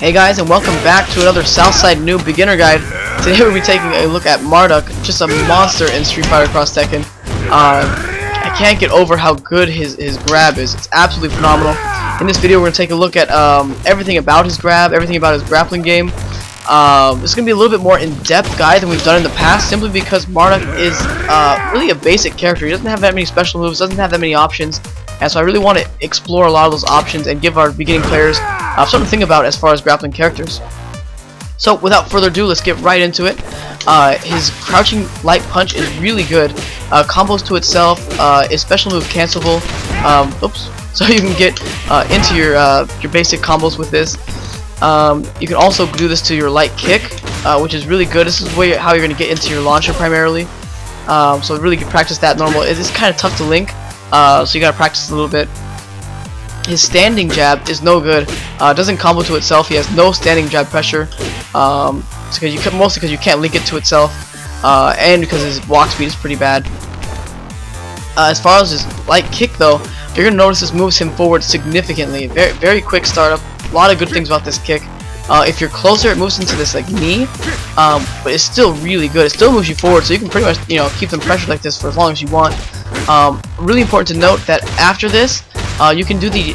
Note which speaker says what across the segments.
Speaker 1: Hey guys, and welcome back to another Southside Noob Beginner Guide. Today we'll be taking a look at Marduk, just a monster in Street Fighter Cross Tekken. I can't get over how good his grab is. It's absolutely phenomenal. In this video we're going to take a look at everything about his grab, everything about his grappling game. It's going to be a little bit more in-depth guide than we've done in the past, simply because Marduk is really a basic character. He doesn't have that many special moves, doesn't have that many options. And so I really want to explore a lot of those options and give our beginning players something to think about as far as grappling characters. So without further ado, let's get right into it. His crouching light punch is really good. Combos to itself, is special move cancelable. So you can get into your basic combos with this. You can also do this to your light kick, which is really good. This is how you're going to get into your launcher primarily. So really you can practice that normal. It is kind of tough to link. So you gotta practice a little bit. His standing jab is no good. Doesn't combo to itself. He has no standing jab pressure. Mostly because you can't link it to itself, and because his block speed is pretty bad. As far as his light kick, though, you're gonna notice this moves him forward significantly. Very quick startup. A lot of good things about this kick. If you're closer, it moves into this like knee, but it's still really good. It still moves you forward, so you can pretty much keep them pressured like this for as long as you want. Really important to note that after this, you can do the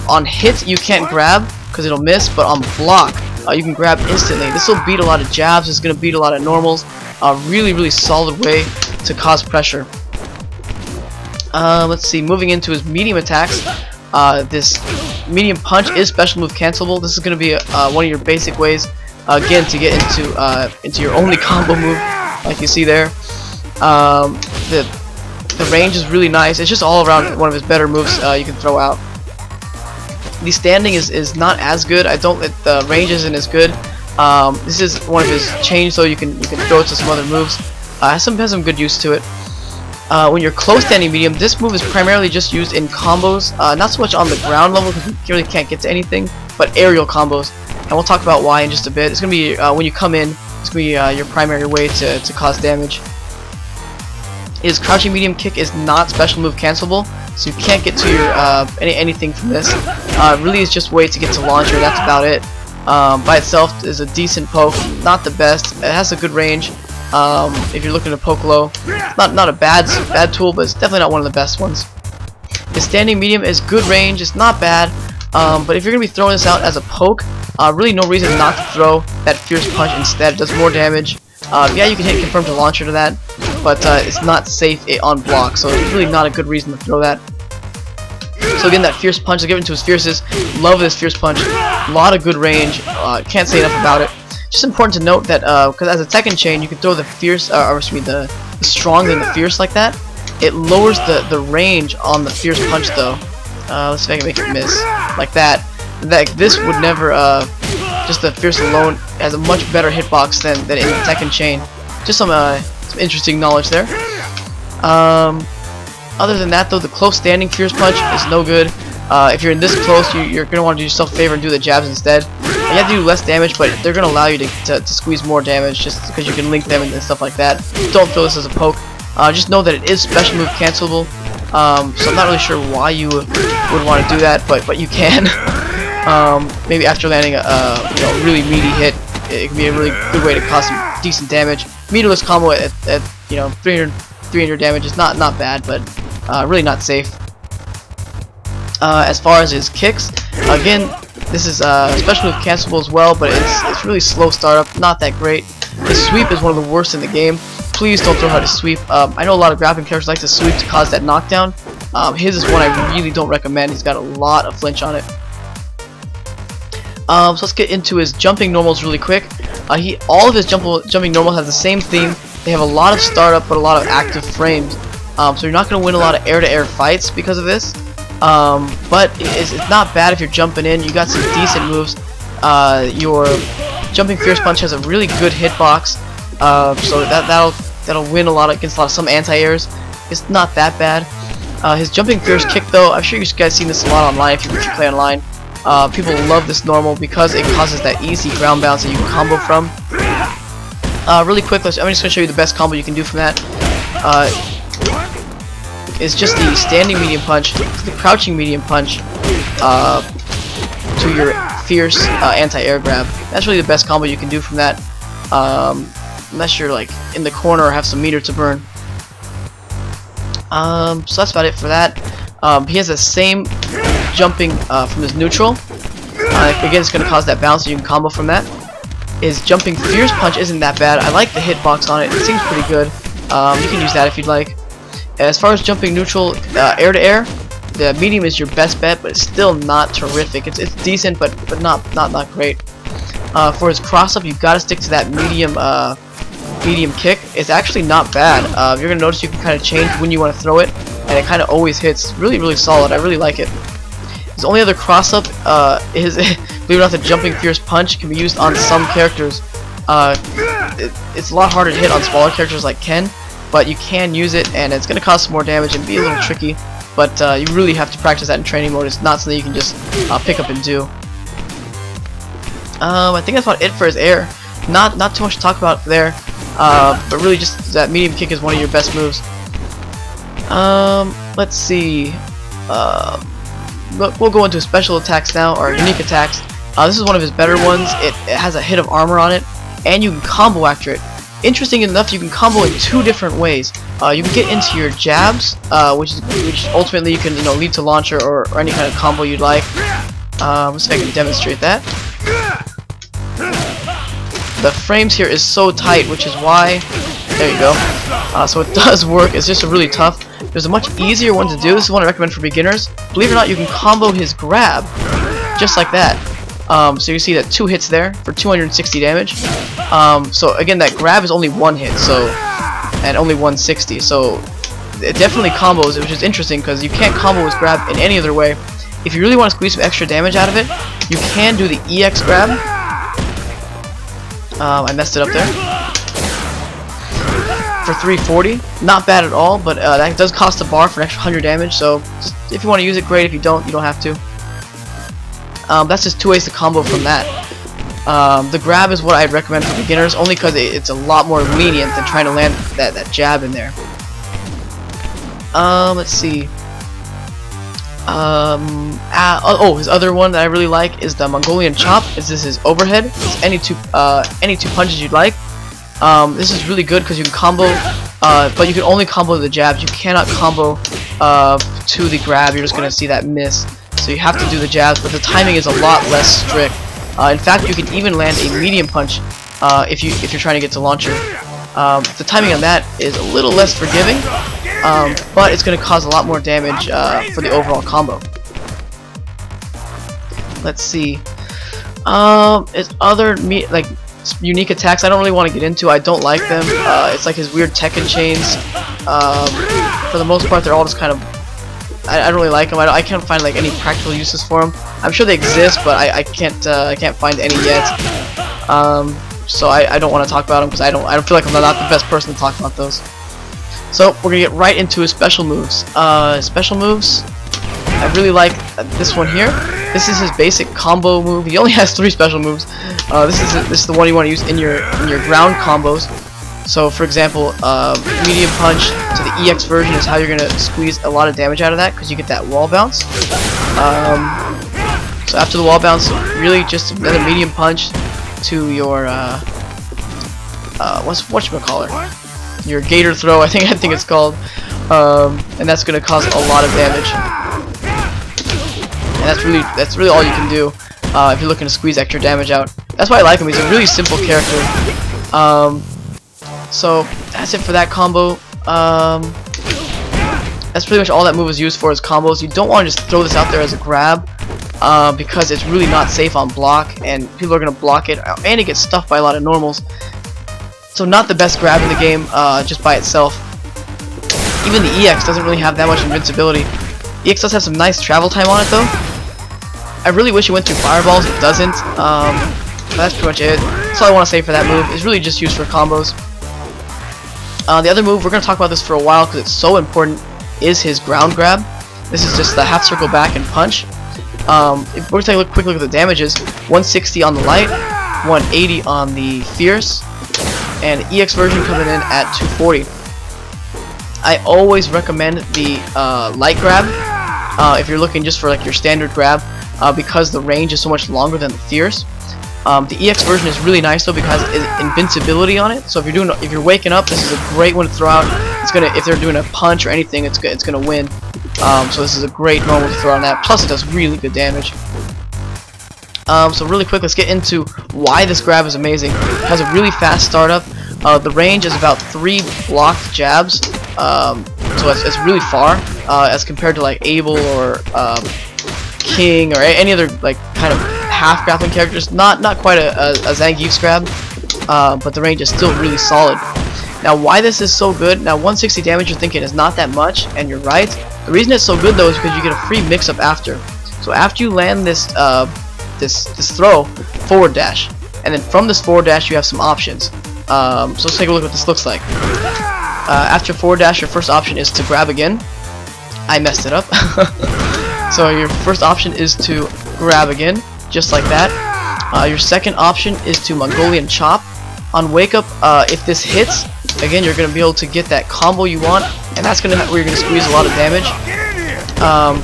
Speaker 1: on hit you can't grab because it'll miss, but on block you can grab instantly. This will beat a lot of jabs. It's going to beat a lot of normals. Really solid way to cause pressure. Let's see. Moving into his medium attacks, this medium punch is special move cancelable. This is going to be one of your basic ways again to get into your only combo move, like you see there. The range is really nice. It's just all around one of his better moves you can throw out. The standing is not as good. The range isn't as good. This is one of his chains, so you can throw it to some other moves. Has some good use to it. When you're close standing medium, this move is primarily just used in combos, not so much on the ground level because you really can't get to anything, but aerial combos. And we'll talk about why in just a bit. It's gonna be when you come in. It's gonna be your primary way to cause damage. His crouching medium kick is not special move cancelable, so you can't get to your anything from this. Really is just a way to get to launcher. That's about it. By itself is a decent poke, not the best. It has a good range. If you're looking to poke low, not a bad tool, but it's definitely not one of the best ones. His standing medium is good range. It's not bad, but if you're gonna be throwing this out as a poke, really no reason not to throw that fierce punch instead. It does more damage. Yeah, you can hit confirm to launcher to that, but it's not safe on block, so it's really not a good reason to throw that. So again, that fierce punch, I'll give it to his fierces. Love this fierce punch. A lot of good range. Can't say enough about it. Just important to note that because as a Tekken chain, you can throw the fierce, the strong and the fierce like that. It lowers the range on the fierce punch though. Let's see if I can make it miss like that. This would never. Just the fierce alone has a much better hitbox than in the Tekken chain. Just some interesting knowledge there. Other than that though, the close standing fierce punch is no good. If you're in this close, you're going to want to do yourself a favor and do the jabs instead. You have to do less damage, but they're going to allow you to squeeze more damage just because you can link them and stuff like that. Don't throw this as a poke. Just know that it is special move cancelable. So I'm not really sure why you would want to do that, but you can. Maybe after landing a really meaty hit, it can be a really good way to cause some decent damage. Meterless combo at 300 damage is not bad, but really not safe. As far as his kicks, again, this is special move cancelable as well, but it's really slow startup, not that great. His sweep is one of the worst in the game. Please don't throw out his sweep. I know a lot of grappling characters like to sweep to cause that knockdown. His is one I really don't recommend. He's got a lot of flinch on it. So let's get into his jumping normals really quick. All of his jumping normals have the same theme. They have a lot of startup but a lot of active frames. So you're not going to win a lot of air-to-air fights because of this. But it's not bad if you're jumping in. You got some decent moves. Your jumping fierce punch has a really good hitbox. So that'll win a lot against some anti-airs. It's not that bad. His jumping fierce kick though, I'm sure you guys seen this a lot online if you play online. People love this normal because it causes that easy ground bounce that you can combo from. Really quick, I'm just going to show you the best combo you can do from that. Is just the standing medium punch, the crouching medium punch, to your fierce anti-air grab. That's really the best combo you can do from that, unless you're like in the corner or have some meter to burn. So that's about it for that. He has the same jumping from his neutral. Again, it's going to cause that bounce, so you can combo from that. His jumping fierce punch isn't that bad. I like the hitbox on it. It seems pretty good. You can use that if you'd like. As far as jumping neutral, air to air, the medium is your best bet, but it's still not terrific. It's decent, but not great. For his cross up, you've got to stick to that medium kick. It's actually not bad. You're gonna notice you can kind of change when you want to throw it, and it kind of always hits. Really solid. I really like it. His only other cross up is, believe it or not, the jumping fierce punch can be used on some characters. It's a lot harder to hit on smaller characters like Ken, but you can use it, and it's gonna cause some more damage and be a little tricky. But you really have to practice that in training mode. It's not something you can just pick up and do. I think that's about it for his air. Not too much to talk about there, but really just that medium kick is one of your best moves. Let's see. We'll go into special attacks now, or unique attacks. This is one of his better ones. It has a hit of armor on it, and you can combo after it. Interesting enough, you can combo in two different ways. You can get into your jabs, which ultimately you can lead to launcher or any kind of combo you'd like. Let's see if I can demonstrate that. The frames here is so tight, which is why. There you go. So it does work. It's just really tough. There's a much easier one to do. This is one I recommend for beginners. Believe it or not, you can combo his grab just like that. So you see that 2 hits there for 260 damage. So again, that grab is only 1 hit, so, and only 160. So it definitely combos, which is interesting because you can't combo his grab in any other way. If you really want to squeeze some extra damage out of it, you can do the EX grab. I messed it up there. For 340, not bad at all, but that does cost a bar for an extra 100 damage, so just, if you want to use it, great. If you don't, you don't have to. That's just 2 ways to combo from that. The grab is what I'd recommend for beginners, only because it's a lot more lenient than trying to land that jab in there. Let's see. His other one that I really like is the Mongolian chop. This is his overhead. It's any two punches you'd like. This is really good because you can combo, but you can only combo the jabs. You cannot combo to the grab. You're just gonna see that miss. So you have to do the jabs, but the timing is a lot less strict. In fact, you can even land a medium punch if you're trying to get to launcher. The timing on that is a little less forgiving, but it's going to cause a lot more damage for the overall combo. Let's see. His other unique attacks I don't really want to get into. I don't like them. It's like his weird Tekken chains. For the most part, they're all just kind of. I don't really like them. I can't find like any practical uses for them. I'm sure they exist, but I can't find any yet. So I don't want to talk about them because I don't feel like I'm not the best person to talk about those. So we're gonna get right into his special moves. Special moves. I really like this one here. This is his basic combo move. He only has 3 special moves. This is the one you want to use in your ground combos. So for example, medium punch to the EX version is how you're gonna squeeze a lot of damage out of that because you get that wall bounce. So after the wall bounce, really just another medium punch to your whatchamacallit? Your gator throw, I think it's called, and that's gonna cause a lot of damage. And that's really all you can do if you're looking to squeeze extra damage out. That's why I like him. He's a really simple character. So that's it for that combo. That's pretty much all that move is used for, is combos. You don't want to just throw this out there as a grab because it's really not safe on block, and people are going to block it, and it gets stuffed by a lot of normals. So not the best grab in the game just by itself. Even the EX doesn't really have that much invincibility. EX does have some nice travel time on it though. I really wish it went through fireballs. It doesn't. But that's pretty much it. That's all I want to say for that move. It's really just used for combos. The other move, we're going to talk about this for a while because it's so important, is his ground grab. This is just the half circle back and punch. If we're taking a quick look at the damages, 160 on the light, 180 on the fierce, and EX version coming in at 240. I always recommend the light grab if you're looking just for like your standard grab. because the range is so much longer than the Fierce. The EX version is really nice though because it has invincibility on it. So if you're waking up, this is a great one to throw out. It's gonna, if they're doing a punch or anything, it's gonna win. So this is a great normal to throw on that. Plus it does really good damage. So really quick, let's get into why this grab is amazing. It has a really fast startup. The range is about 3 blocked jabs. So it's really far as compared to like Abel or King or any other like kind of half grappling characters. Not quite a Zangief's grab, but the range is still really solid. Now why this is so good, now 160 damage you're thinking is not that much, and you're right. The reason it's so good though is because you get a free mix-up after. So after you land this this throw, forward dash, and then from this forward dash you have some options. So let's take a look at what this looks like. After forward dash, your first option is to grab again. I messed it up. So your first option is to grab again, just like that. Your second option is to Mongolian chop. On wake up, if this hits, again you're gonna be able to get that combo you want, and that's gonna where you're gonna squeeze a lot of damage.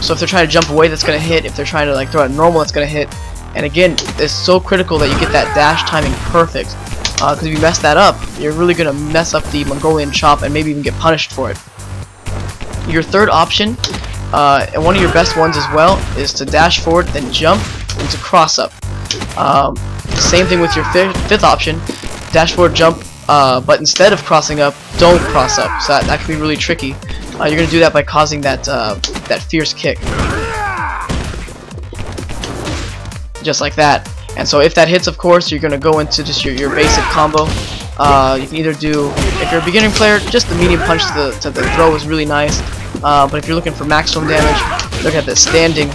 Speaker 1: So if they're trying to jump away, that's gonna hit. If they're trying to like throw out normal, that's gonna hit. And again, it's so critical that you get that dash timing perfect. Because if you mess that up, you're really gonna mess up the Mongolian chop and maybe even get punished for it. Your third option, and one of your best ones as well, is to dash forward, then jump, and to cross up. Same thing with your fifth option, dash forward, jump, but instead of crossing up, don't cross up. So that can be really tricky. You're gonna do that by causing that that fierce kick, just like that. And so if that hits, of course, you're gonna go into just your basic combo. You can either do, if you're a beginning player, just the medium punch to the throw is really nice. But if you're looking for maximum damage, look at the standing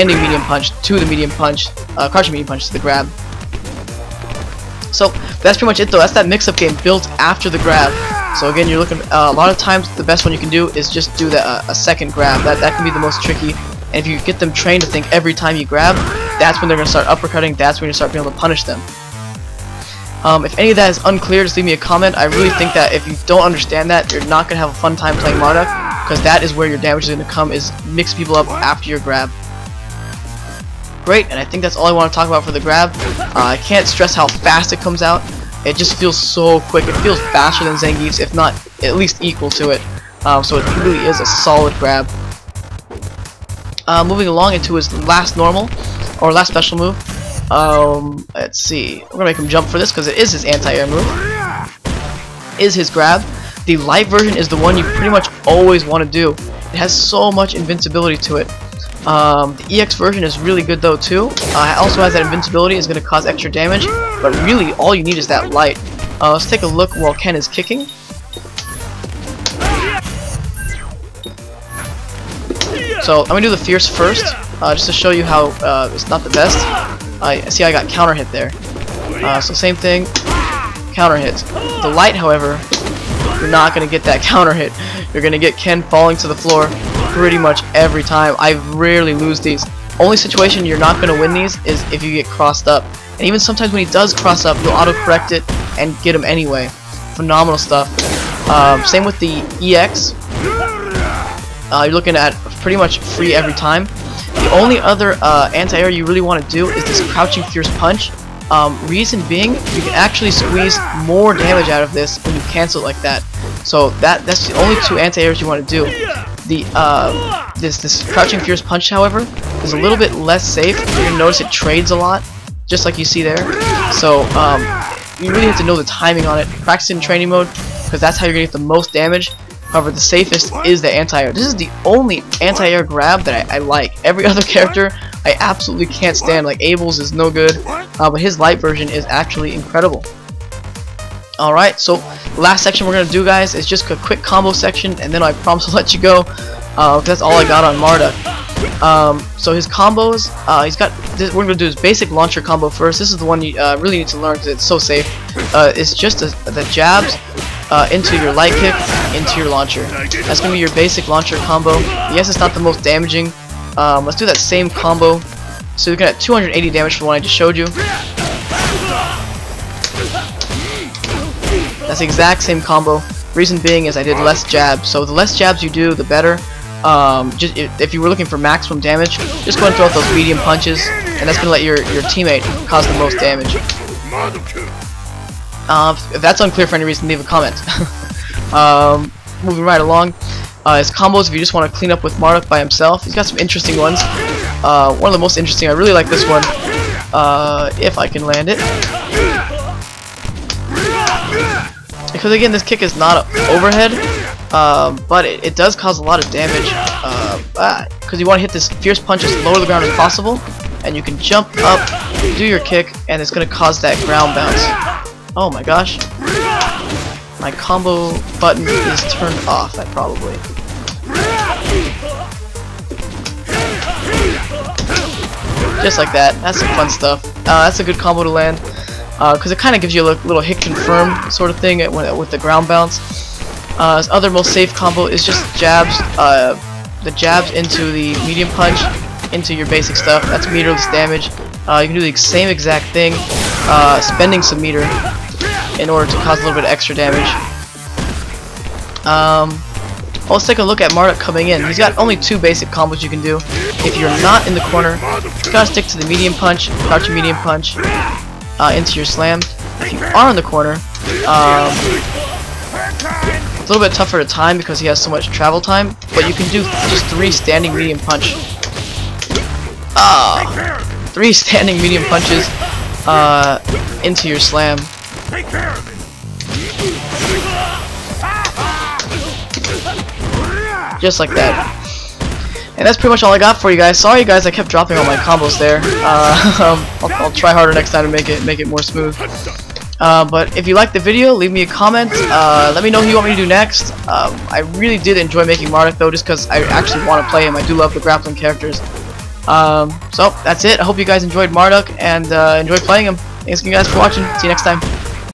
Speaker 1: medium punch to the medium punch, crouching medium punch to the grab. So that's pretty much it though. That's that mix-up game built after the grab. So again, you're looking, a lot of times the best one you can do is just do a second grab. That can be the most tricky. And if you get them trained to think every time you grab, that's when they're going to start uppercutting, that's when you start being able to punish them. If any of that is unclear, just leave me a comment. I really think that if you don't understand that, you're not going to have a fun time playing Marduk, because that is where your damage is going to come, is mix people up after your grab. Great, and I think that's all I want to talk about for the grab. I can't stress how fast it comes out. It just feels so quick. It feels faster than Zangief's, if not at least equal to it. So it really is a solid grab. Moving along into his last normal, or last special move. Let's see. We're gonna make him jump for this because it is his anti-air move. Is his grab. The light version is the one you pretty much always want to do. It has so much invincibility to it. The EX version is really good though too. It also has that invincibility, is going to cause extra damage, but really all you need is that light. Let's take a look while Ken is kicking. So I'm going to do the Fierce first, just to show you how it's not the best. See, I got counter hit there. So same thing, counter hit. The light, however, you're not going to get that counter hit. You're going to get Ken falling to the floor pretty much every time. I rarely lose these. Only situation you're not going to win these is if you get crossed up. And even sometimes when he does cross up, you'll auto-correct it and get him anyway. Phenomenal stuff. Same with the EX. You're looking at pretty much free every time. The only other anti-air you really want to do is this crouching fierce punch. Reason being, you can actually squeeze more damage out of this when you cancel it like that. So that's the only two anti-airs you want to do. The this crouching fierce punch, however, is a little bit less safe. You're gonna notice it trades a lot, just like you see there. So you really have to know the timing on it. Practice in training mode, because that's how you're gonna get the most damage. However, the safest is the anti-air. This is the only anti-air grab that I like. Every other character I absolutely can't stand. Like Abel's is no good, but his light version is actually incredible. Alright, so the last section we're going to do, guys, is just a quick combo section, and then I promise to let you go, because that's all I got on Marduk. So his combos, he's got this, we're going to do his basic launcher combo first. This is the one you really need to learn because it's so safe. It's just the jabs into your light kick, into your launcher. That's going to be your basic launcher combo. Yes, it's not the most damaging. Let's do that same combo. So you're looking at 280 damage for the one I just showed you. That's the exact same combo. Reason being is I did less jabs. So the less jabs you do, the better. if you were looking for maximum damage, just go and throw out those medium punches, and that's gonna let your teammate cause the most damage. If that's unclear for any reason, leave a comment. Moving right along, his combos. If you just want to clean up with Marduk by himself, he's got some interesting ones. One of the most interesting, I really like this one. If I can land it, because again, this kick is not overhead, but it does cause a lot of damage. Because you want to hit this fierce punch as low to the ground as possible, and you can jump up, do your kick, and it's going to cause that ground bounce. Oh my gosh. My combo button is turned off, probably. Just like that. That's some fun stuff. That's a good combo to land, because it kind of gives you a little hit confirm sort of thing with the ground bounce. His other most safe combo is just jabs. The jabs into the medium punch, into your basic stuff. That's meterless damage. You can do the same exact thing, spending some meter in order to cause a little bit of extra damage. Let's take a look at Marduk coming in. He's got only 2 basic combos you can do. If you're not in the corner, you gotta stick to the medium punch, crouch your medium punch into your slam. If you are in the corner, it's a little bit tougher to time because he has so much travel time, but you can do just 3 standing medium punch. 3 standing medium punches into your slam.
Speaker 2: Take care of it.
Speaker 1: Just like that. And that's pretty much all I got for you guys. Sorry guys, I kept dropping all my combos there. I'll try harder next time to make it more smooth. But if you liked the video, leave me a comment. Let me know who you want me to do next. I really did enjoy making Marduk though, just because I actually want to play him. I do love the grappling characters. So that's it. I hope you guys enjoyed Marduk and enjoyed playing him. Thanks again guys for watching. See you next time.